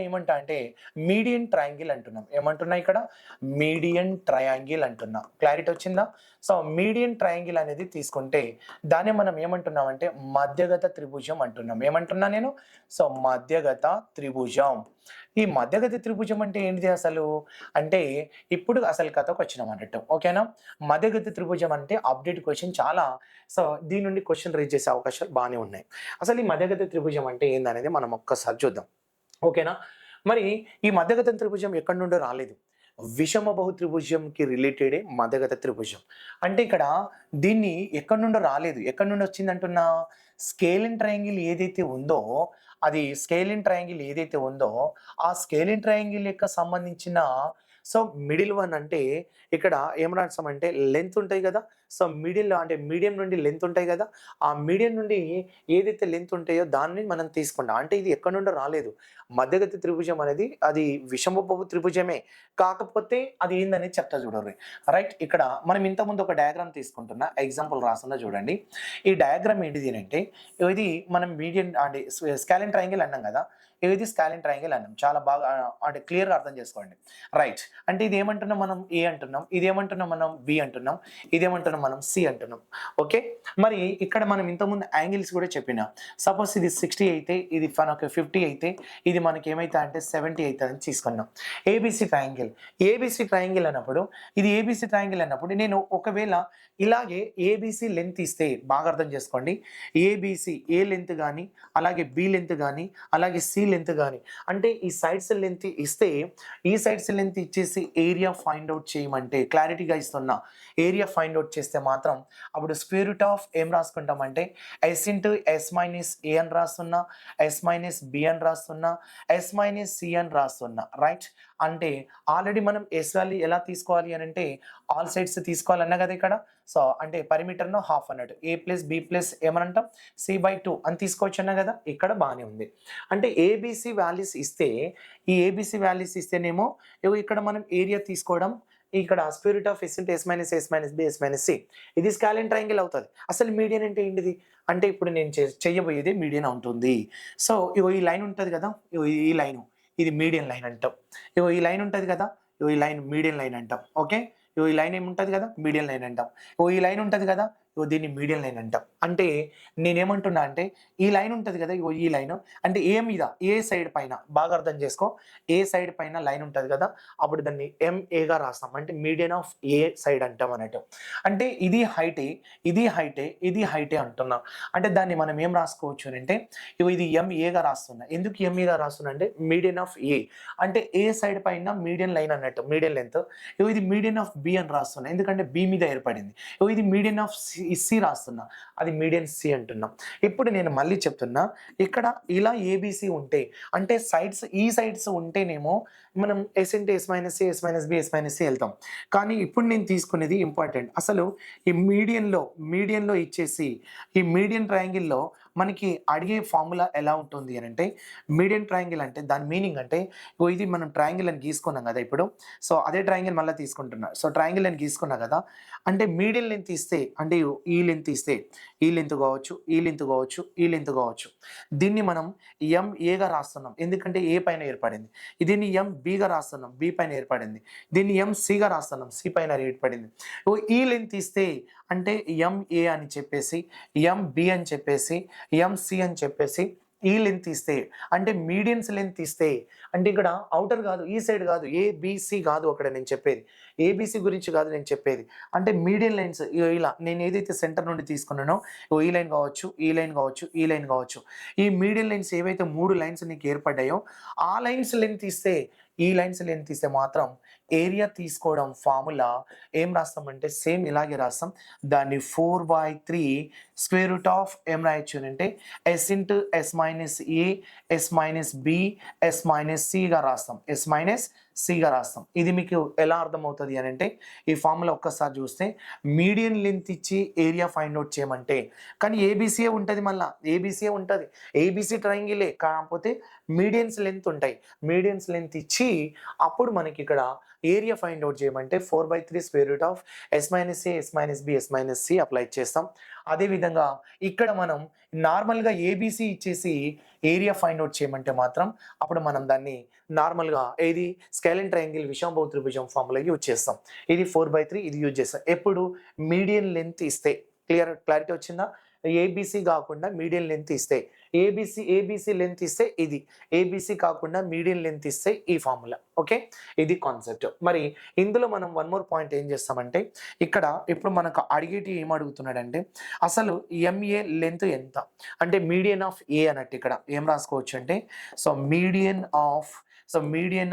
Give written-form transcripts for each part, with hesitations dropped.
ఏమంటా అంటే median triangle అంటున్నాం. ఏమంటున్నా ఇక్కడ? మీడియన్ ట్రయాంగిల్ అంటున్నా. క్లారిటీ వచ్చిందా? సో, మీడియన్ ట్రయాంగిల్ అనేది తీసుకుంటే దాన్ని మనం ఏమంటున్నామంటే మధ్యగత త్రిభుజం అంటున్నాం. ఏమంటున్నా నేను? సో, మధ్యగత త్రిభుజం. ఈ మధ్యగత త్రిభుజం అంటే ఏంటిది అసలు? అంటే ఇప్పుడు అసలు కథకొచ్చినాం అన్నట్టు. ఓకేనా? మధ్యగత త్రిభుజం అంటే అప్డేట్ క్వెషన్ చాలా సో, దీని నుండి క్వెషన్ రైజ్ చేసే అవకాశాలు బానే ఉన్నాయి. అసలు ఈ మధ్యగత త్రిభుజం అంటే ఏందనేది మనం ఒక్కసారి చూద్దాం. ఓకేనా? మరి ఈ మధ్యగత త్రిభుజం ఎక్కడి నుండో రాలేదు. విషమ బహు త్రిభుజంకి రిలేటెడే మధ్యగత త్రిభుజం. అంటే ఇక్కడ దీన్ని ఎక్కడి నుండో రాలేదు. ఎక్కడి నుండి వచ్చిందంటున్నా? స్కేలిన్ ట్రయాంగిల్ ఏదైతే ఉందో, అది స్కేలిన్ ట్రయాంగిల్ ఏదైతే ఉందో, ఆ స్కేలిన్ ట్రయాంగిల్ యొక్క సంబంధించిన సో, మిడిల్ వన్ అంటే ఇక్కడ ఏం రాసామంటే లెంత్ ఉంటాయి గదా! సో, మిడిల్‌లో అంటే మీడియం నుండి లెంత్ ఉంటాయి గదా! ఆ మీడియం నుండి ఏదైతే లెంత్ ఉంటాయో దాన్ని మనం తీసుకుంటాం. అంటే ఇది ఎక్కడి నుండో రాలేదు. మధ్యగతి త్రిభుజం అనేది అది విషమబహు త్రిభుజమే. కాకపోతే అది ఏందనేది చెప్తా చూడండి. రైట్ ఇక్కడ మనం ఇంతకుముందు ఒక డయాగ్రామ్ తీసుకుంటున్నా. ఎగ్జాంపుల్ రాస్తున్నా చూడండి. ఈ డయాగ్రామ్ ఏంటిది అనంటే ఇది మనం మీడియన్ అంటే స్కాలిన్ ట్రయాంగిల్ అన్నాం గదా! ఇది స్కాలిన్ ట్రయాంగిల్ అన్నాం. చాలా బాగా అంటే క్లియర్‌గా అర్థం చేసుకోండి. రైట్. అంటే ఇది ఏమంటున్నాం మనం? ఏ అంటున్నాం. ఇదేమంటున్నాం మనం? బి అంటున్నాం. ఇదేమంటున్నాం మనం? సి అంటున్నాం. ఓకే. మరి ఇక్కడ మనం ఇంతకుముందు యాంగిల్స్ కూడా చెప్పినా. సపోజ్ ఇది 60 అయితే, ఇది మనకు 50 అయితే, ఇది మనకి ఏమైతదంటే 70 అయితదని తీసుకున్నాం. ABC triangle. ఏబీసీ ట్రయాంగిల్ అన్నప్పుడు ఇది ఏబీసీ ట్రయాంగిల్ అన్నప్పుడు నేను ఒకవేళ ఇలాగే ఏబీసీ లెంత్ ఇస్తే బాగా అర్థం చేసుకోండి. ఏబీసీ ఏ లెంత్ గాని, అలాగే బి లెంత్ గాని, అలాగే సి లెంత్ గాని అంటే ఈ సైడ్స్ లెంత్ ఇస్తే ఈ సైడ్స్ లెంత్ ఇచ్చేసి ఏరియా ఫైండ్ అవుట్ చేయమంటే క్లారిటీగా ఇస్తున్నా. ఏరియా ఫైండ్ అవుట్ చేస్తే మాత్రం అప్పుడు స్క్వేర్ రూట్ ఆఫ్ ఏం రాసుకుంటామంటే ఎస్ ఇంటూ ఎస్ మైనస్ ఏ అని రాస్తున్నా, ఎస్ మైనస్ బి అని రాస్తున్నా, ఎస్ మైనస్ సి అని రాస్తున్నా. రైట్. అంటే ఆల్రెడీ మనం ఎస్ వాల్యూ ఎలా తీసుకోవాలి అని అంటే ఆల్ సైడ్స్ తీసుకోవాలన్నా కదా ఇక్కడ. సో అంటే పరిమీటర్ను హాఫ్ అన్నట్టు ఏ ప్లస్ బి ప్లస్ ఏమనంటాం C/2 అని తీసుకోవచ్చు అన్నా కదా. ఇక్కడ బాగానే ఉంది. అంటే ఏబిసి వాల్యూస్ ఇస్తే ఈ ఏబిసి వాల్యూస్ ఇస్తేనేమో ఇక్కడ మనం ఏరియా తీసుకోవడం ఇక్కడ square root of S into S minus S minus B S minus C ఇది స్కాలిన్ ట్రయాంగిల్ అవుతుంది. అసలు మీడియన్ అంటే ఏంటిది అంటే ఇప్పుడు నేను చెయ్యబోయేది మీడియన్ ఉంటుంది. సో ఇగో ఈ లైన్ ఉంటుంది కదా, ఇగో ఈ లైన్ ఇది మీడియన్ లైన్ అంటాం. ఇగో ఈ లైన్ ఉంటుంది కదా, ఇగో ఈ లైన్ మీడియన్ లైన్ అంటాం. ఓకే. ఇగో ఈ లైన్ ఏముంటుంది కదా, మీడియన్ లైన్ అంటాం. ఇగో ఈ లైన్ ఉంటుంది కదా, ఇగో దీన్ని మీడియన్ లైన్ అంటాం. అంటే నేనేమంటున్నా అంటే ఈ లైన్ ఉంటుంది కదా, ఇగో ఈ లైన్ అంటే ఏ మీద ఏ సైడ్ పైన బాగా అర్థం చేసుకో, ఏ సైడ్ పైన లైన్ ఉంటుంది కదా, అప్పుడు దాన్ని ఎంఏగా రాస్తాం. అంటే మీడియన్ ఆఫ్ ఏ సైడ్ అంటాం అన్నట్టు. అంటే ఇది హైటే, ఇది హైటే, ఇది హైటే అంటున్నాం. అంటే దాన్ని మనం ఏం రాసుకోవచ్చు అంటే ఇగో ఇది ఎంఏగా రాస్తున్నా. ఎందుకు ఎంఏగా రాస్తున్నా అంటే మీడియన్ ఆఫ్ ఏ అంటే ఏ సైడ్ పైన మీడియన్ లైన్ అన్నట్టు, మీడియన్ లెంత్. ఇగో ఇది మీడియన్ ఆఫ్ బి అని రాస్తున్నా. ఎందుకంటే బి మీద ఏర్పడింది. ఇగో ఇది మీడియన్ ఆఫ్ సి రాస్తున్నా. అది మీడియన్ సి అంటున్నాం. ఇప్పుడు నేను మళ్ళీ చెప్తున్నా. ఇక్కడ ఇలా ఏబిసి ఉంటే అంటే సైడ్స్ ఈ సైడ్స్ ఉంటేనేమో మనం S into S minus C S minus B S minus C వెళ్తాం. కానీ ఇప్పుడు నేను తీసుకునేది ఇంపార్టెంట్. అసలు ఈ మీడియన్లో ఇచ్చేసి ఈ మీడియన్ ట్రయాంగిల్‌లో మనకి అడిగే ఫార్ములా ఎలా ఉంటుంది అని అంటే మీడియన్ ట్రయాంగిల్ అంటే దాని మీనింగ్ అంటే ఇగో ఇది మనం ట్రయాంగిల్ అని గీసుకున్నాం కదా ఇప్పుడు. సో అదే ట్రయాంగిల్ మళ్ళీ తీసుకుంటున్నా. సో ట్రయాంగిల్ అని గీసుకున్నా కదా, అంటే మీడియన్ లెంత్ ఇస్తే అంటే ఈ లెంత్ ఇస్తే ఈ లెంత్ కావచ్చు, ఈ లెంత్ కావచ్చు, ఈ లెంత్ కావచ్చు. దీన్ని మనం ఎంఏగా రాస్తున్నాం. ఎందుకంటే ఏ పైన ఏర్పడింది. దీన్ని ఎంబిగా రాస్తున్నాం. బి పైన ఏర్పడింది. దీన్ని ఎంసిగా రాస్తున్నాం. సి పైన ఏర్పడింది. ఈ లెంత్ ఇస్తే అంటే ఎంఏ అని చెప్పేసి, ఎంబి అని చెప్పేసి, ఎంసి అని చెప్పేసి ఈ లెంత్ ఇస్తే అంటే మీడియన్స్ లెంత్ ఇస్తే అంటే ఇక్కడ ఔటర్ కాదు, ఈ సైడ్ కాదు, ఏబిసి కాదు అక్కడ నేను చెప్పేది. ఏబిసి గురించి కాదు నేను చెప్పేది. అంటే మీడియన్ లైన్స్ ఇలా నేను ఏదైతే సెంటర్ నుండి తీసుకున్నానో ఈ లైన్ కావచ్చు, ఈ లైన్ కావచ్చు, ఈ లైన్ కావచ్చు. ఈ మీడియన్ లైన్స్ ఏవైతే 3 లైన్స్ నీకు ఏర్పడ్డాయో ఆ లైన్స్ లెంత్ ఇస్తే ఈ లైన్స్ లెంత్ ఇస్తే మాత్రం ఏరియా తీసుకోవడం ఫార్ములా ఏం రాస్తామంటే సేమ్ ఇలాగే రాస్తాం. దాన్ని 4/3 స్క్వేర్ రూట్ ఆఫ్ ఏం రాయొచ్చు అంటే S into S minus A S minus B S minus సిగా రాస్తాం. ఎస్ మైనస్ సిగా రాస్తాం. ఇది మీకు ఎలా అర్థమవుతుంది అని అంటే ఈ ఫార్ములా ఒక్కసారి చూస్తే మీడియన్ లెంత్ ఇచ్చి ఏరియా ఫైండ్ అవుట్ చేయమంటే కానీ ఏబిసిఏ ఉంటుంది, మళ్ళీ ఏబిసిఏ ఉంటుంది, ఏబిసి ట్రయాంగిలే కాకపోతే మీడియన్స్ లెంత్ ఉంటాయి. మీడియన్స్ లెంత్ ఇచ్చి అప్పుడు మనకి ఇక్కడ ఏరియా ఫైండ్ అవుట్ చేయమంటే 4/3 square root of S minus A S minus B S minus C apply చేస్తాం. అదేవిధంగా ఇక్కడ మనం నార్మల్‌గా ఏబీసీ ఇచ్చేసి ఏరియా ఫైండ్ ఔట్ చేయమంటే మాత్రం అప్పుడు మనం దాన్ని నార్మల్‌గా ఏది స్కేలిన్ ట్రయాంగిల్ విషంభవ త్రిభుజం ఫార్ములా యూజ్ చేస్తాం. ఇది 4/3 ఇది యూజ్ చేస్తాం. ఎప్పుడు మీడియన్ లెంత్ ఇస్తే క్లారిటీ వచ్చిందా? ఏబీసీ కాకుండా మీడియన్ లెంత్ ఇస్తే ఏబీసీ లెంత్ ఇస్తే ఇది ఏబీసీ కాకుండా మీడియన్ లెంత్ ఇస్తే ఈ ఫార్ములా. ఓకే, ఇది కాన్సెప్ట్. మరి ఇందులో మనం వన్ మోర్ పాయింట్ ఏం చేస్తామంటే ఇక్కడ ఇప్పుడు మనకు అడిగేటి ఏం అడుగుతున్నాడంటే అసలు ఎంఏ లెంత్ ఎంత అంటే మీడియన్ ఆఫ్ ఏ అన్నట్టు ఇక్కడ ఏం రాసుకోవచ్చు అంటే మీడియన్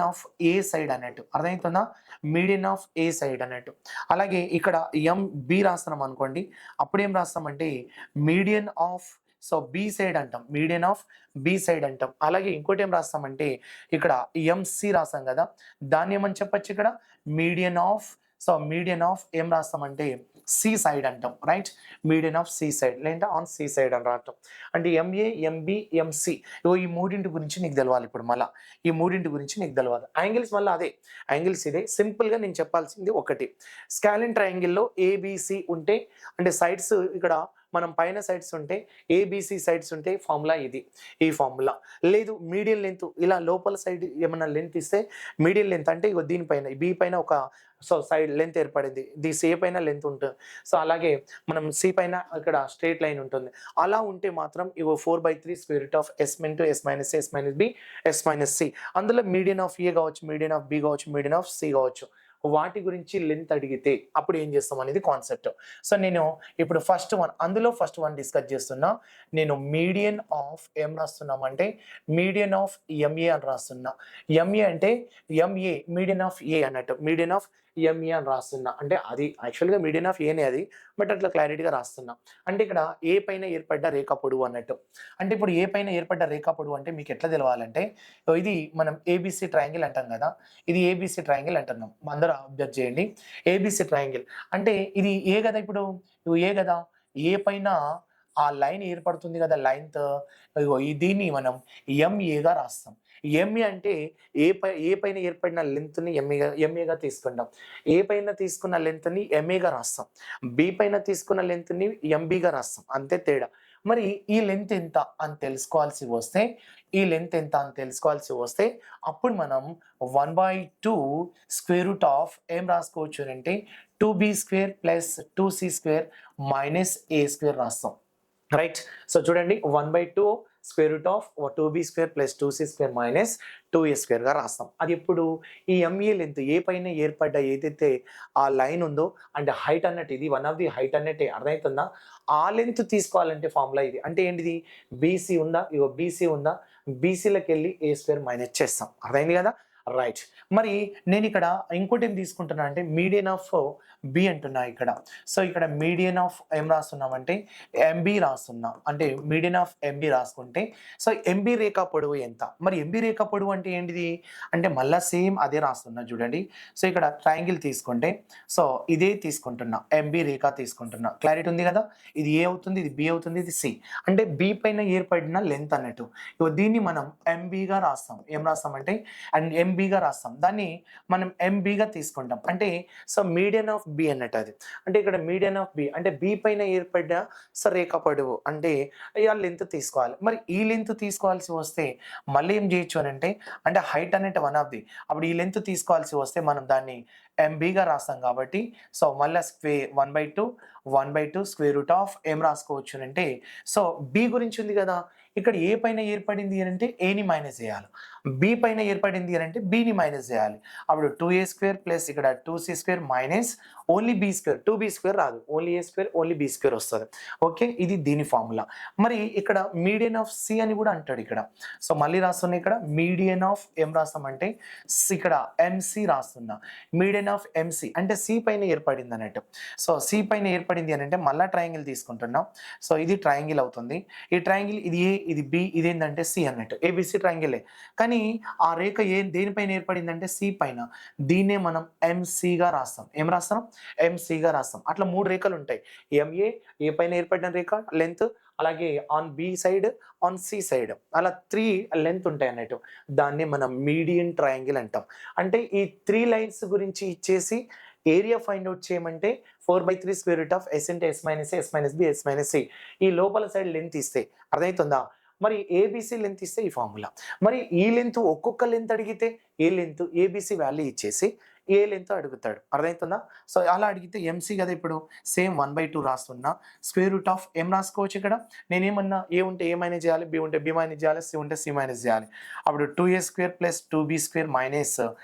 ఆఫ్ ఏ సైడ్ అన్నట్టు అర్థమవుతుందా? మీడియన్ ఆఫ్ ఏ సైడ్ అన్నట్టు. అలాగే ఇక్కడ బి రాస్తున్నాం అనుకోండి, అప్పుడు ఏం రాస్తామంటే మీడియన్ ఆఫ్ బి సైడ్ అంటాం, మీడియన్ ఆఫ్ బి సైడ్ అంటాం. అలాగే ఇంకోటి ఏం రాస్తామంటే ఇక్కడ ఎంసి రాస్తాం కదా, దాన్ని ఏమని చెప్పచ్చు ఇక్కడ మీడియన్ ఆఫ్ ఏం రాస్తామంటే సి సైడ్ అంటాం, right? Median of C side లేదా ఆన్ సి సైడ్ అని రాస్తాం. అంటే ఎంఏ ఎంబి ఎంసి ఈ మూడింటి గురించి నీకు తెలవాలి. ఇప్పుడు మళ్ళీ ఈ మూడింటి గురించి నీకు తెలవాలి. యాంగిల్స్ మళ్ళీ అదే యాంగిల్స్ ఇదే. సింపుల్గా నేను చెప్పాల్సింది ఒకటి, స్కాలిన్ ట్రయాంగిల్లో ఏబిసి ఉంటే అంటే సైడ్స్ ఇక్కడ మనం పైన సైడ్స్ ఉంటే ఏబిసి సైడ్స్ ఉంటే ఫార్ములా ఇది, ఈ ఫార్ములా. లేదు మీడియం లెంత్ ఇలా లోపల సైడ్ ఏమన్నా లెంత్ ఇస్తే మీడియం లెంత్ అంటే ఇగో దీనిపైన బి పైన ఒక సైడ్ లెంత్ ఏర్పడింది, సి పైన లెంత్ ఉంటుంది. అలాగే మనం సి పైన ఇక్కడ స్ట్రేట్ లైన్ ఉంటుంది. అలా ఉంటే మాత్రం ఇగో 4/3 square root of S into S minus B S minus C. అందులో మీడియన్ ఆఫ్ ఏ కావచ్చు, మీడియన్ ఆఫ్ బి కావచ్చు, మీడియన్ ఆఫ్ సి కావచ్చు. వాటి గురించి లెంత్ అడిగితే అప్పుడు ఏం చేస్తాం అనేది కాన్సెప్ట్. నేను ఇప్పుడు ఫస్ట్ వన్ డిస్కస్ చేస్తున్నా. నేను మీడియన్ ఆఫ్ ఏం రాస్తున్నాం అంటే మీడియన్ ఆఫ్ ఎంఏ అని రాస్తున్నా. ఎంఏ అంటే ఎంఏ మీడియన్ ఆఫ్ ఏ అన్నట్టు, మీడియన్ ఆఫ్ ఎంఏ అని రాస్తున్నా. అంటే అది యాక్చువల్గా మీడియన్ ఆఫ్ ఏనే అది, బట్ అట్లా క్లారిటీగా రాస్తున్నా. అంటే ఇక్కడ ఏ పైన ఏర్పడ్డ రేఖా పొడవు అన్నట్టు. అంటే ఇప్పుడు ఏ పైన ఏర్పడ్డ రేఖా పొడవు అంటే మీకు ఎట్లా తెలవాలంటే ఇది మనం ఏబిసి ట్రయాంగిల్ అంటాం కదా, ఇది ఏబిసి ట్రయాంగిల్ అంటున్నాం. అందరూ అబ్జర్వ్ చేయండి, ఏబిసి ట్రయాంగిల్ అంటే ఇది ఏ కదా, ఇప్పుడు ఏ కదా, ఏ పైన ఆ లైన్ ఏర్పడుతుంది కదా, లైన్త్ దీన్ని మనం ఎంఏగా రాస్తాం. ఎంఏ అంటే ఏ పైన ఏర్పడిన లెంత్ని ఎంఏగా తీసుకుంటాం. ఏ పైన తీసుకున్న లెంత్ని ఎంఏగా రాస్తాం, బి పైన తీసుకున్న లెంత్ని ఎంబీగా రాస్తాం, అంతే తేడా. మరి ఈ లెంత్ ఎంత అని తెలుసుకోవాల్సి వస్తే అప్పుడు మనం 1/2 స్క్వేర్ రూట్ ఆఫ్ ఏం రాసుకోవచ్చు అంటే 2b² plus 2c² minus a² రాస్తాం, రైట్? చూడండి 1/2 square root of 2b² plus 2c² minus 2a² గా రాస్తాం. అది ఎప్పుడు ఈ ఎంఏ లెంత్ ఏ పైన ఏర్పడ్డ ఏదైతే ఆ లైన్ ఉందో అంటే హైట్ అన్నట్టు, ఇది వన్ ఆఫ్ ది హైట్ అన్నట్టే, అర్థమవుతుందా? ఆ లెంత్ తీసుకోవాలంటే ఫార్ములా ఇది. అంటే ఏంటిది, బీసీ ఉందా, ఇగో బీసీ ఉందా, బీసీలోకి వెళ్ళి a² మైనస్ చేస్తాం, అర్థమైంది కదా, రైట్? మరి నేను ఇక్కడ ఇంకోటి ఏం తీసుకుంటున్నా అంటే మీడియన్ ఆఫ్ బి అంటున్నా ఇక్కడ. ఇక్కడ మీడియన్ ఆఫ్ ఏం రాస్తున్నామంటే ఎంబీ రాస్తున్నాం. అంటే మీడియన్ ఆఫ్ ఎంబీ రాసుకుంటే ఎంబీ రేఖా పొడవు ఎంత? మరి ఎంబీ రేఖా పొడవు అంటే ఏంటిది అంటే మళ్ళీ సేమ్ అదే రాస్తున్నా చూడండి. ఇక్కడ ట్రయాంగిల్ తీసుకుంటే ఇదే తీసుకుంటున్నా, ఎంబీ రేఖ తీసుకుంటున్నా. క్లారిటీ ఉంది కదా, ఇది ఏ అవుతుంది, ఇది బి అవుతుంది, ఇది సి. అంటే బి పైన ఏర్పడిన లెంత్ అన్నట్టు. దీన్ని మనం ఎంబీగా రాస్తాం. ఏం రాస్తామంటే అండ్ ఎంబీగా రాస్తాం, దాన్ని మనం ఎంబీగా తీసుకుంటాం. అంటే మీడియన్ ఆఫ్ బి అన్నట్టు అది. అంటే ఇక్కడ మీడియన్ ఆఫ్ బి అంటే బి పైన ఏర్పడ్డ రేఖా పొడవు అంటే ఆ లెంత్ తీసుకోవాలి. మరి ఈ లెంత్ తీసుకోవాల్సి వస్తే మళ్ళీ ఏం చేయొచ్చు అని అంటే హైట్ అనేది వన్ ఆఫ్ ది, అప్పుడు ఈ లెంత్ తీసుకోవాల్సి వస్తే మనం దాన్ని ఎంబీగా రాస్తాం కాబట్టి మళ్ళీ 1/2 స్క్వేర్ రూట్ ఆఫ్ ఏం రాసుకోవచ్చు అంటే బి గురించి ఉంది కదా, ఇక్కడ ఏ పైన ఏర్పడింది అని అంటే ఏని మైనస్ చేయాలి, బి పైన ఏర్పడింది అని అంటే బిని మైనస్ చేయాలి. అప్పుడు 2a² ప్లస్ ఇక్కడ 2c² minus only b², 2b² రాదు, ఓన్లీ a² ఓన్లీ b² వస్తుంది. ఓకే, ఇది దీని ఫార్ములా. మరి ఇక్కడ మీడియన్ ఆఫ్ సి అని కూడా అంటాడు ఇక్కడ. మళ్ళీ రాస్తున్నా ఇక్కడ మీడియన్ ఆఫ్ ఏం రాస్తామంటే ఇక్కడ ఎంసి రాస్తున్నా. మీడియన్ ఆఫ్ ఎంసి అంటే సి పైన ఏర్పడింది అన్నట్టు. సి పైన ఏర్పడింది అని అంటే మళ్ళీ ట్రయాంగిల్ తీసుకుంటున్నాం. ఇది ట్రయాంగిల్ అవుతుంది. ఈ ట్రయాంగిల్ ఇది ఏ, ఇది బి, ఇదేంటంటే సి అన్నట్టు, ఏబిసి ట్రయాంగిలే. కానీ ఆ రేఖ దేనిపైన ఏర్పడిందంటే సి పైన. దీన్నే మనం ఎంసీగా రాస్తాం. ఏం రాస్తాం, ఎంసీగా రాస్తాం. అట్లా 3 రేఖలు ఉంటాయి. ఏ పైన ఏర్పడిన రేఖ లెంత్, అలాగే on B side, on C side, అలా 3 లెంత్ ఉంటాయి అన్నట్టు. దాన్ని మనం మీడియన్ ట్రయాంగిల్ అంటాం. అంటే ఈ 3 లైన్స్ గురించి ఇచ్చేసి ఏరియా ఫైండ్ అవుట్ చేయమంటే 4/3 square root of S into S minus S minus B S minus C. ఈ లోపల సైడ్ లెంత్ ఇస్తే అర్థమవుతుందా? మరి ఏబీసీ లెంత్ ఇస్తే ఈ ఫార్ములా. మరి ఈ లెంత్ ఒక్కొక్క లెంత్ అడిగితే ఏ లెంత్ ఏబీసీ వాల్యూ ఇచ్చేసి ఏ లెంత్ అడుగుతాడు. అర్థమవుతుందా? సో అలా అడిగితే ఎంసీ కదా ఇప్పుడు సేమ్ 1/2 రాస్తున్నా. స్క్వేర్ రూట్ ఆఫ్ ఏం రాసుకోవచ్చు ఇక్కడ? నేనేమన్నా ఏ ఉంటే ఏ మైనస్ చేయాలి, బి ఉంటే బి మైనస్ చేయాలి, సి ఉంటే సి మైనస్ చేయాలి. అప్పుడు 2a² plus 2b² minus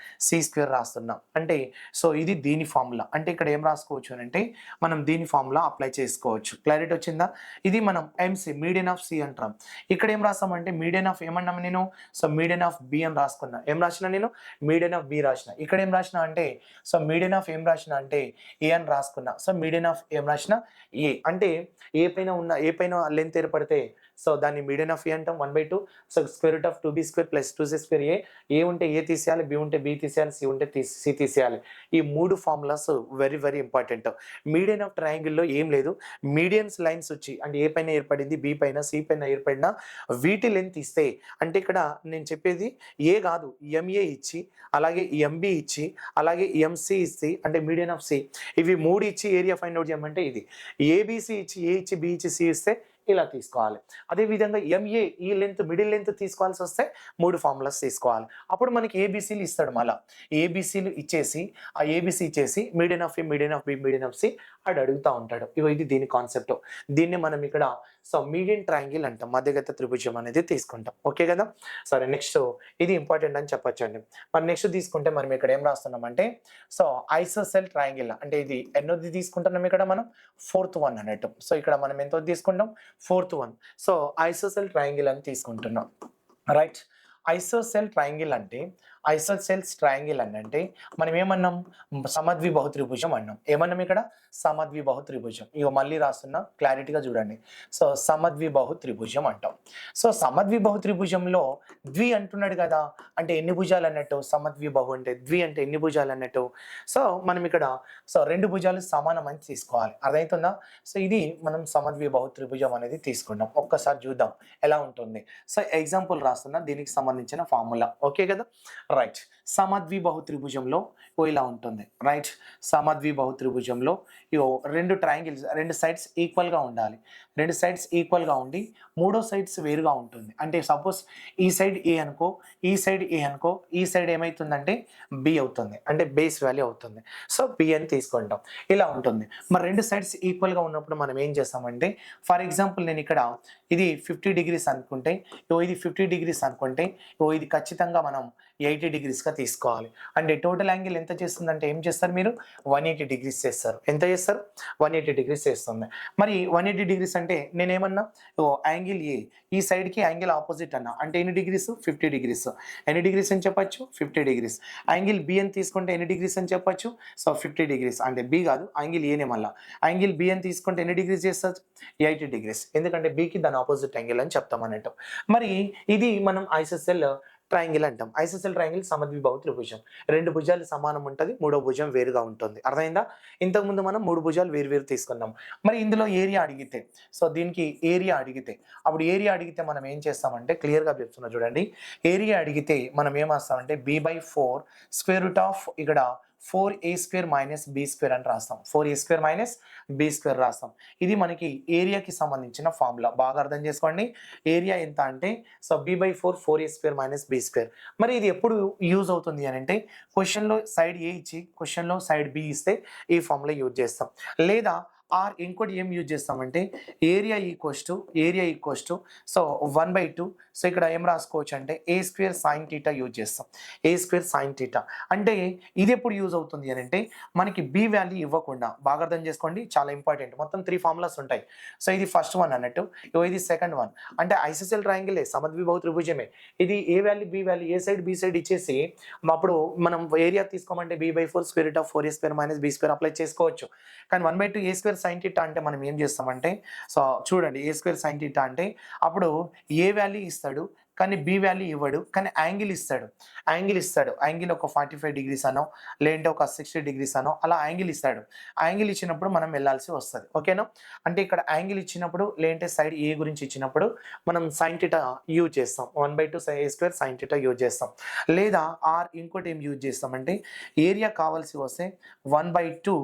c² రాస్తున్నా. అంటే సో ఇది దీని ఫార్ములా. అంటే ఇక్కడ ఏం రాసుకోవచ్చు అని అంటే మనం దీని ఫార్ములా అప్లై చేసుకోవచ్చు. క్లారిటీ వచ్చిందా? ఇది మనం ఎంసీ మీడియన్ ఆఫ్ సి అంటాం. ఇక్కడ ఏం రాస్తామంటే మీడియన్ ఆఫ్ ఏమన్నాము నేను? సో మీడియన్ ఆఫ్ బి అని రాసుకున్నా. ఏం రాసిన నేను? మీడియన్ ఆఫ్ బి రాసిన. ఇక్కడ ఏం రాసిన అంటే సో మీడియన్ ఆఫ్ ఏం రాసిన అంటే ఏ అని రాసుకున్నా. సో మీడియన్ ఆఫ్ ఏం రాసిన? ఏ. అంటే ఏ పైన లెంత్ ఏర్పడితే సో దాన్ని మీడియన్ ఆఫ్ ఏ అంటాం 1/2. So square root of 2b² plus 2c² ఏ ఉంటే ఏ తీసేయాలి, బి ఉంటే బి తీసేయాలి, సి ఉంటే సి తీసేయాలి. ఈ 3 formulas very very important. Median of ట్రయాంగిల్లో ఏం లేదు, మీడియన్స్ లైన్స్ వచ్చి అంటే ఏ పైన ఏర్పడింది, బి పైన సి పైన ఏర్పడిన వీటి లెంత్ ఇస్తే అంటే ఇక్కడ నేను చెప్పేది ఏ కాదు, ఎంఏ ఇచ్చి అలాగే ఎంబి ఇచ్చి అలాగే ఎంసి ఇచ్చి అంటే మీడియన్ ఆఫ్ సి ఇవి 3 ఇచ్చి ఏరియా ఫైండ్ అవుట్ చేయమంటే ఇది. ఏబిసి ఇచ్చి ఏ ఇచ్చి బి ఇచ్చి సి ఇస్తే ఇలా తీసుకోవాలి. అదేవిధంగా ఎంఏ ఈ లెంత్ మిడిల్ లెంత్ తీసుకోవాల్సి వస్తే 3 ఫార్ములాస్ తీసుకోవాలి. అప్పుడు మనకి ఏబీసీలు ఇస్తాడు. మళ్ళీ ఏబీసీలు ఇచ్చేసి ఆ ఏబీసీ ఇచ్చేసి median of A median of B median of C అడు అడుగుతూ ఉంటాడు. ఇది దీని కాన్సెప్ట్. దీన్ని మనం ఇక్కడ సో మీడియన్ ట్రయాంగిల్ అంటాం, మధ్యగత త్రిభుజం అనేది తీసుకుంటాం. ఓకే కదా? సరే నెక్స్ట్ ఇది ఇంపార్టెంట్ అని చెప్పొచ్చు అండి. మరి నెక్స్ట్ తీసుకుంటే మనం ఇక్కడ ఏం రాస్తున్నాం అంటే సో ఐసోసెల్ ట్రయాంగిల్ అంటే ఇది ఎన్నోది తీసుకుంటున్నాం ఇక్కడ మనం 4th వన్ అన్నట్టు. సో ఇక్కడ మనం ఎంతో తీసుకుంటాం 4th one. So ISOCELL triangle అని తీసుకుంటున్నాం. రైట్. ఐసోసెల్ ట్రయాంగిల్ అంటే ఐసోసెల్స్ ట్రయాంగిల్ అంటే మనం ఏమన్నాం? సమద్విబాహు త్రిభుజం అన్నాం. ఏమన్నాం ఇక్కడ? సమద్విబాహు త్రిభుజం. ఇక మళ్ళీ రాస్తున్నా క్లారిటీగా చూడండి. సో సమద్విబాహు త్రిభుజం అంటాం. సో సమద్విబాహు త్రిభుజంలో ద్వి అంటున్నాడు కదా, అంటే ఎన్ని భుజాలు అన్నట్టు? సమద్విబాహు అంటే ద్వి అంటే ఎన్ని భుజాలు అన్నట్టు? సో మనం ఇక్కడ సో 2 భుజాలు సమానం అని తీసుకోవాలి. అర్థమవుతుందా? సో ఇది మనం సమద్విబాహు త్రిభుజం అనేది తీసుకున్నాం. ఒక్కసారి చూద్దాం ఎలా ఉంటుంది. సో ఎగ్జాంపుల్ రాస్తున్నా, దీనికి సంబంధించిన ఫార్ములా. ఓకే కదా? రైట్. సమద్విబాహు త్రిభుజంలో ఇలా ఉంటుంది. రైట్. సమద్విబాహు త్రిభుజంలో 2 ట్రయాంగిల్స్ 2 సైడ్స్ ఈక్వల్గా ఉండాలి. 2 సైడ్స్ ఈక్వల్గా ఉండి మూడో సైడ్స్ వేరుగా ఉంటుంది. అంటే సపోజ్ ఈ సైడ్ ఏ అనుకో, ఈ సైడ్ ఏ అనుకో, ఈ సైడ్ ఏమవుతుందంటే బి అవుతుంది, అంటే బేస్ వాల్యూ అవుతుంది. సో బి అని తీసుకుంటాం. ఇలా ఉంటుంది. మరి 2 సైడ్స్ ఈక్వల్గా ఉన్నప్పుడు మనం ఏం చేస్తామంటే ఫర్ ఎగ్జాంపుల్ నేను ఇక్కడ ఇది 50 డిగ్రీస్ అనుకుంటే ఇది 50 డిగ్రీస్ అనుకుంటే ఇది ఖచ్చితంగా మనం 80 డిగ్రీస్గా తీసుకోవాలి. అంటే టోటల్ యాంగిల్ ఎంత చేస్తుందంటే ఏం చేస్తారు మీరు? 180 డిగ్రీస్ చేస్తారు. ఎంత చేస్తారు? 180 డిగ్రీస్ చేస్తుంది. మరి 180 డిగ్రీస్ అంటే నేనేమన్నా యాంగిల్ ఏ ఈ సైడ్కి యాంగిల్ ఆపోజిట్ అన్న అంటే ఎన్ని డిగ్రీస్? 50 డిగ్రీస్. ఎన్ని డిగ్రీస్ అని చెప్పచ్చు? 50 డిగ్రీస్. యాంగిల్ బి అని తీసుకుంటే ఎన్ని డిగ్రీస్ అని చెప్పచ్చు? So 50 degrees. అంటే బి కాదు, యాంగిల్ ఏనే. మళ్ళీ యాంగిల్ బి అని తీసుకుంటే ఎన్ని డిగ్రీస్ చేస్తారు? 80 డిగ్రీస్. ఎందుకంటే బికి దాని ఆపోజిట్ యాంగిల్ అని చెప్తాం అన్నట్టు. మరి ఇది మనం ఐసోసెల్ ట్రయాంగిల్ అంటాం. ఐసోసెల్ ట్రయాంగిల్ సమద్విబాహు త్రిభుజం. 2 భుజాలు సమానం ఉంటుంది, మూడో భుజం వేరుగా ఉంటుంది. అర్థమైందా? ఇంతకుముందు మనం 3 భుజాలు వేరు తీసుకున్నాం. మరి ఇందులో ఏరియా అడిగితే సో దీనికి ఏరియా అడిగితే అప్పుడు ఏరియా అడిగితే మనం ఏం చేస్తామంటే క్లియర్గా చెప్తున్నా చూడండి. ఏరియా అడిగితే మనం ఏమేస్తామంటే b/4 స్క్వేర్ రూట్ ఆఫ్ ఇక్కడ 4a² మైనస్ b² అని రాస్తాం. 4a² మైనస్ b² రాస్తాం. ఇది మనకి ఏరియాకి సంబంధించిన ఫార్ములా. బాగా అర్థం చేసుకోండి. ఏరియా ఎంత అంటే so b/4 4a² minus b². మరి ఇది ఎప్పుడు యూజ్ అవుతుంది అని అంటే క్వశ్చన్లో సైడ్ ఏ ఇచ్చి క్వశ్చన్లో సైడ్ బి ఇస్తే ఈ ఫార్ములా యూజ్ చేస్తాం. లేదా ఆర్ ఇంకోటి ఏం యూజ్ చేస్తామంటే area equals to so 1/2. So ఇక్కడ ఏం రాసుకోవచ్చు అంటే a² sin θ యూజ్ చేస్తాం. a² sin θ అంటే ఇది ఎప్పుడు యూజ్ అవుతుంది అని అంటే మనకి బి వాల్యూ ఇవ్వకుండా. బాగా అర్థం చేసుకోండి, చాలా ఇంపార్టెంట్. మొత్తం 3 ఫార్ములాస్ ఉంటాయి. సో ఇది ఫస్ట్ వన్ అన్నట్టు, ఇది సెకండ్ వన్. అంటే ఐసోసెల్ ట్రయాంగిల్ సమద్విబాహు త్రిభుజమే. ఇది A value B value A side B side ఇచ్చేసి అప్పుడు మనం ఏరియా తీసుకోమంటే b/4 square root of 4a² minus b² apply చేసుకోవచ్చు. కానీ 1/2 a² sin θ అంటే మనం ఏం చేస్తామంటే సో చూడండి a² sin θ అంటే అప్పుడు ఏ వాల్యూ ఇస్తాడు కానీ బి వాల్యూ ఇవ్వడు, కానీ యాంగిల్ ఒక 45 డిగ్రీస్ అనో లేదంటే ఒక 60 డిగ్రీస్ అనో అలా యాంగిల్ ఇస్తాడు. యాంగిల్ ఇచ్చినప్పుడు మనం వెళ్ళాల్సి వస్తుంది. ఓకేనా? అంటే ఇక్కడ యాంగిల్ ఇచ్చినప్పుడు లేదంటే సైడ్ ఏ గురించి ఇచ్చినప్పుడు మనం సైన్ థీటా యూజ్ చేస్తాం. 1/2 a square sine theta use చేస్తాం. లేదా ఆర్ ఇంకోటి ఏం యూజ్ చేస్తామంటే ఏరియా కావాల్సి వస్తే 1/2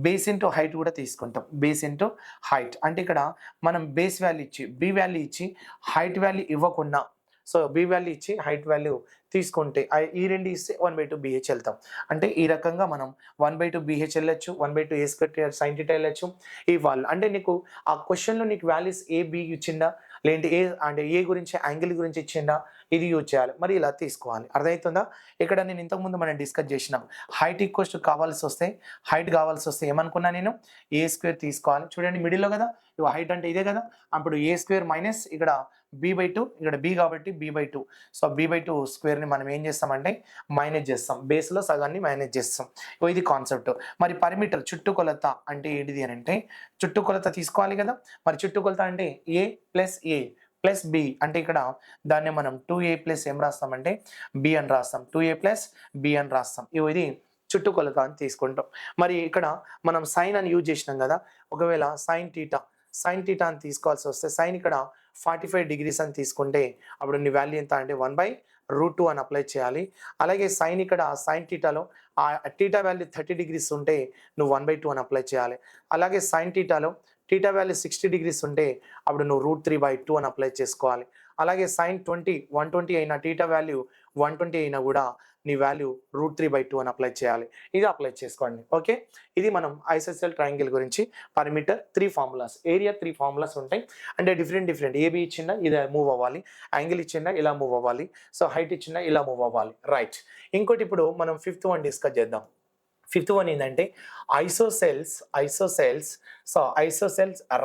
బేస్ ఇంటూ హైట్ కూడా తీసుకుంటాం. బేస్ ఇంటూ హైట్ అంటే ఇక్కడ మనం బేస్ వాల్యూ ఇచ్చి బి వాల్యూ ఇచ్చి హైట్ వాల్యూ ఇవ్వకుండా, సో బి వాల్యూ ఇచ్చి హైట్ వాల్యూ తీసుకుంటే ఈ రెండు ఇస్తే 1/2 BH వెళ్తాం. అంటే ఈ రకంగా మనం 1/2 BH వెళ్ళొచ్చు, 1/2 a స్క్వేర్ సైన్ థీటా వెళ్ళొచ్చు. ఇవాళ అంటే నీకు ఆ క్వశ్చన్లో నీకు వాల్యూస్ ఏ బి ఇచ్చిందా, లేదంటే ఏ అంటే ఏ గురించి యాంగిల్ గురించి ఇచ్చిందా, ఇది యూజ్ చేయాలి. మరి ఇలా తీసుకోవాలి. అర్థమవుతుందా? ఇక్కడ నేను ఇంతకుముందు మనం డిస్కస్ చేసినాం. హైట్ కావాల్సి వస్తే ఏమనుకున్నా నేను ఏ స్క్వేర్ తీసుకోవాలి. చూడండి మిడిల్లో కదా, ఇవి హైట్ అంటే ఇదే కదా. అప్పుడు ఏ స్క్వేర్ మైనస్ ఇక్కడ b/2, ఇక్కడ b కాబట్టి b/2. సో b/2 స్క్వేర్ని మనం ఏం చేస్తామంటే మైనస్ చేస్తాం. బేస్లో సగాన్ని మైనస్ చేస్తాం. ఇది కాన్సెప్ట్. మరి పరిమీటర్ చుట్టుకొలత అంటే ఏంటిది అని అంటే చుట్టుకొలత తీసుకోవాలి కదా. మరి చుట్టుకొలత అంటే a ప్లస్ b అంటే ఇక్కడ దాన్ని మనం 2a ప్లస్ ఏం రాస్తామంటే b అని రాస్తాం. 2a ప్లస్ b అని రాస్తాం. ఇది చుట్టుకొలత అని తీసుకుంటాం. మరి ఇక్కడ మనం సైన్ అని యూజ్ చేసినాం కదా. ఒకవేళ సైన్ థీటా అని తీసుకోవాల్సి వస్తే సైన్ ఇక్కడ 45 డిగ్రీస్ అని తీసుకుంటే అప్పుడు నీ వాల్యూ ఎంత అంటే 1/√2 అని అప్లై చేయాలి. అలాగే సైన్ ఇక్కడ సైన్ థీటాలో ఆ థీటా వాల్యూ 30 డిగ్రీస్ ఉంటే నువ్వు 1/2 అని అప్లై చేయాలి. అలాగే సైన్ థీటా వాల్యూ 60 డిగ్రీస్ ఉంటే అప్పుడు నువ్వు √3/2 అని అప్లై చేసుకోవాలి. అలాగే సైన్ 120 అయినా థీటా వాల్యూ 120 అయినా కూడా నీ వాల్యూ √3/2 అని అప్లై చేయాలి. ఇది అప్లై చేసుకోండి. ఓకే, ఇది మనం ఐసోసెల్ ట్రయాంగిల్ గురించి పరిమీటర్ 3 ఫార్ములాస్, ఏరియా 3 ఫార్ములాస్ ఉంటాయి. అంటే డిఫరెంట్ ఏబి ఇచ్చిందా ఇలా మూవ్ అవ్వాలి, యాంగిల్ ఇచ్చిందా ఇలా మూవ్ అవ్వాలి, సో హైట్ ఇచ్చిందా ఇలా మూవ్ అవ్వాలి. రైట్. ఇంకోటి ఇప్పుడు మనం 5th వన్ డిస్కస్ చేద్దాం. 5th వన్ ఏంటంటే ఐసోసెల్స్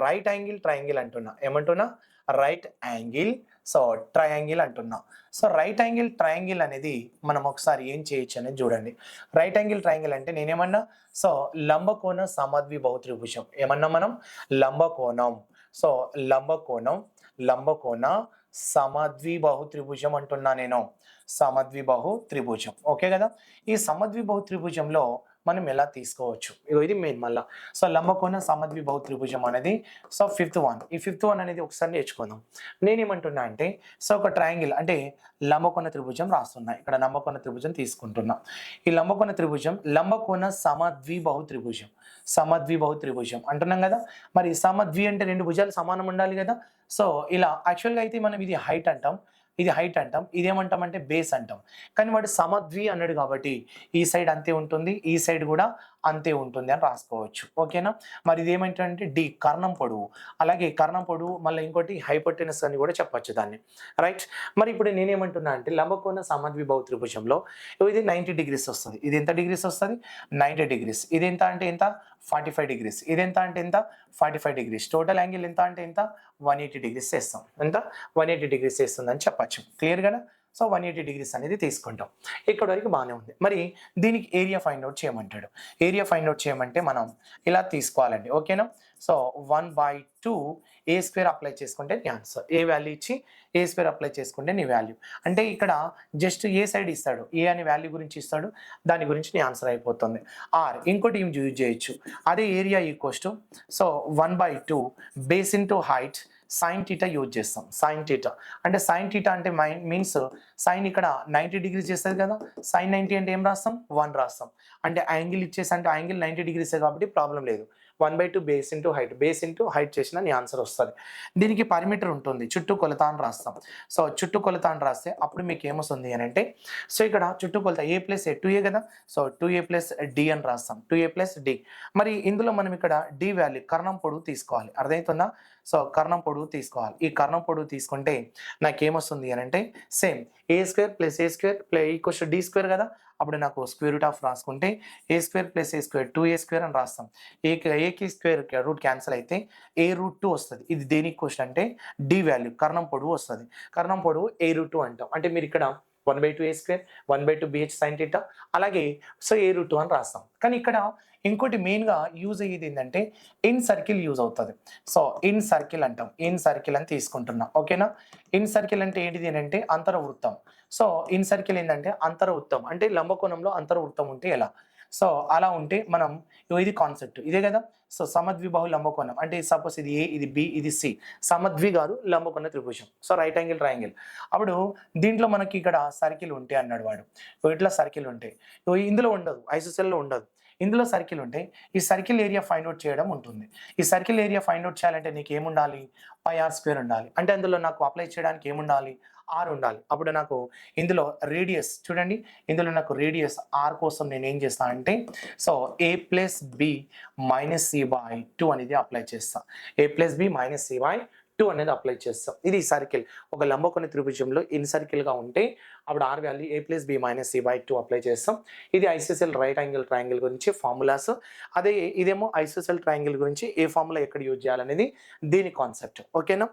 రైట్ యాంగిల్ ట్రయాంగిల్ అంటున్నా. ఏమంటున్నా? రైట్ యాంగిల్ ట్రయాంగిల్ అంటున్నా. సో రైట్ యాంగిల్ ట్రయాంగిల్ అనేది మనం ఒకసారి ఏం చేయొచ్చు అనేది చూడండి. రైట్ యాంగిల్ ట్రయాంగిల్ అంటే నేనేమన్నా లంబకోణ సమద్వి బహుత్రిభుజం. ఏమన్నా మనం లంబకోణ సమద్విబాహు త్రిభుజం అంటున్నా నేను. సమద్విబాహు త్రిభుజం. ఓకే కదా. ఈ సమద్విబాహు త్రిభుజంలో మనం ఎలా తీసుకోవచ్చు, ఇది మెయిన్ మళ్ళా. సో లంబకోణ సమద్విబాహు త్రిభుజం అనేది 5th వన్. ఈ 5th వన్ అనేది ఒకసారి నేర్చుకుందాం. నేనేమంటున్నా అంటే ఒక ట్రయాంగిల్ అంటే లంబకోణ త్రిభుజం రాస్తున్నా. ఇక్కడ లంబకోణ త్రిభుజం తీసుకుంటున్నా. ఈ లంబకోణ త్రిభుజం లంబకోణ సమద్విబాహు త్రిభుజం అంటున్నాం కదా. మరి సమద్వి అంటే 2 భుజాలు సమానం ఉండాలి కదా. సో ఇలా యాక్చువల్గా అయితే మనం ఇది హైట్ అంటాం, ఇదేమంటాం అంటే బేస్ అంటాం. కానీ వాడు సమద్వి అన్నాడు కాబట్టి ఈ సైడ్ అంతే ఉంటుంది, ఈ సైడ్ కూడా అంతే ఉంటుంది అని రాసుకోవచ్చు. ఓకేనా. మరి ఇది ఏమంటే డి కర్ణం పొడవు. అలాగే కర్ణం పొడవు మళ్ళీ ఇంకోటి హైపోటెనస్ అని కూడా చెప్పొచ్చు దాన్ని. రైట్. మరి ఇప్పుడు నేనేమంటున్నా అంటే లంబకోణ సమద్విబాహు త్రిభుజంలో ఇది 90 డిగ్రీస్ వస్తుంది. ఇది ఎంత డిగ్రీస్ వస్తుంది? 90 డిగ్రీస్. ఇది ఎంత అంటే ఎంత? 45 డిగ్రీస్. ఇది ఎంత అంటే ఎంత? 45 డిగ్రీస్. టోటల్ యాంగిల్ ఎంత అంటే ఎంత? 180 డిగ్రీస్ చేస్తాం. ఎంత? 180 డిగ్రీస్ చేస్తుందని చెప్పచ్చు. క్లియర్ కదా. సో 180 డిగ్రీస్ అనేది తీసుకుంటాం. ఇక్కడ వరకు బాగానే ఉంది. మరి దీనికి ఏరియా ఫైండ్ అవుట్ చేయమంటాడు. ఏరియా ఫైండ్ అవుట్ చేయమంటే మనం ఇలా తీసుకోవాలండి. ఓకేనా. సో 1/2 a స్క్వేర్ అప్లై చేసుకుంటే నీ ఆన్సర్. ఏ వాల్యూ ఇచ్చి a స్క్వేర్ అప్లై చేసుకుంటే నీ వాల్యూ. అంటే ఇక్కడ జస్ట్ ఏ సైడ్ ఇస్తాడు, ఏ అనే వాల్యూ గురించి ఇస్తాడు, దాని గురించి నీ ఆన్సర్ అయిపోతుంది. ఆర్ ఇంకోటి ఏం యూజ్ చేయొచ్చు. అదే area equals to 1/2 base into height sine theta use చేస్తాం. సైన్ థీటా అంటే మీన్స్ సైన్ ఇక్కడ 90 డిగ్రీస్ చేస్తుంది కదా. సైన్ 90 అంటే ఏం రాస్తాం? 1 రాస్తాం. అంటే యాంగిల్ ఇచ్చేసి అంటే యాంగిల్ 90 డిగ్రీస్ కాబట్టి ప్రాబ్లం లేదు. 1/2 బేస్ ఇంటూ హైట్ చేసిన నీ ఆన్సర్ వస్తుంది. దీనికి పరిమీటర్ ఉంటుంది, చుట్టుకొలత అని రాస్తాం. సో చుట్టుకొలత అని రాస్తే అప్పుడు మీకు ఏమొస్తుంది అని అంటే ఇక్కడ చుట్టుకొలత a ప్లస్ 2a కదా. సో 2a ప్లస్ d అని రాస్తాం. 2a plus d. మరి ఇందులో మనం ఇక్కడ d వాల్యూ కర్ణం పొడవు తీసుకోవాలి. అర్థమవుతుందా. సో కర్ణం పొడవు తీసుకోవాలి. ఈ కర్ణం పొడవు తీసుకుంటే నాకేమొస్తుంది అని అంటే same a square plus a square equals to d square కదా. అప్పుడు నాకు స్క్వేర్ రూట్ ఆఫ్ రాసుకుంటే a square plus a square 2a square అని రాస్తాం. ఏకి స్క్వేర్ రూట్ క్యాన్సిల్ అయితే a√2 వస్తుంది. ఇది దేనికి క్వశ్చన్ అంటే d వాల్యూ కర్ణం పొడవు వస్తుంది. కర్ణం పొడవు a√2 అంటాం. అంటే మీరు ఇక్కడ 1/2 a², 1/2 bh sin θ, అలాగే సో a√2 అని రాస్తాం. కానీ ఇక్కడ ఇంకోటి మెయిన్‌గా యూజ్ అయ్యేది ఏందంటే ఇన్ సర్కిల్ యూజ్ అవుతది. సో ఇన్ సర్కిల్ అంటాం. ఇన్ సర్కిల్ అని తీసుకుంటున్నా. ఓకేనా? ఇన్ సర్కిల్ అంటే ఏంటిది అనంటే అంతరవృత్తం. సో ఇన్ సర్కిల్ ఏందంటే అంతరవృత్తం. అంటే లంబకోణంలో అంతరవృత్తం ఉంటే ఎలా? సో అలా ఉంటే మనం ఇది కాన్సెప్ట్. ఇదే గదా! సో సమద్విబాహు లంబకోణం. అంటే సపోజ్ ఇది ఏ, ఇది బి, ఇది సి. సమద్వి గాదు లంబకోణ త్రిభుజం. So right angle triangle. అప్పుడు దీంట్లో మనకి ఇక్కడ సర్కిల్ ఉంటే అన్నాడు వాడు. ఇట్లా సర్కిల్ ఉంటే. ఇందులో ఉండదు. ఐసోసెల్‌లో ఉండదు. ఇందులో సర్కిల్ ఉంటే ఈ సర్కిల్ ఏరియా ఫైండ్ ఔట్ చేయడం ఉంటుంది. ఈ సర్కిల్ ఏరియా ఫైండ్ ఔట్ చేయాలంటే నీకేముండాలి? పై ఆర్ స్క్వేర్ ఉండాలి. అంటే అందులో నాకు అప్లై చేయడానికి ఏముండాలి? ఆర్ ఉండాలి. అప్పుడు నాకు ఇందులో రేడియస్ చూడండి. ఇందులో నాకు రేడియస్ ఆర్ కోసం నేనేం చేస్తా అంటే సో a+b - c/2 అనేది అప్లై చేస్తా. a+b - c/2 అనేది అప్లై చేస్తాం. ఇది సర్కిల్. ఒక లంబకోణ త్రిభుజంలో ఇన్ సర్కిల్‌గా ఉంటే అప్పుడు are value a+b - c/2 apply చేస్తాం. ఇది ఐసోసెల్ రైట్ యాంగిల్ ట్రయాంగిల్ గురించి ఫార్ములాస్. అదే ఇదేమో ఐసోసెల్ ట్రయాంగిల్ గురించి ఏ ఫార్ములా ఎక్కడ యూజ్ చేయాలనేది దీని కాన్సెప్ట్. ఓకేనా?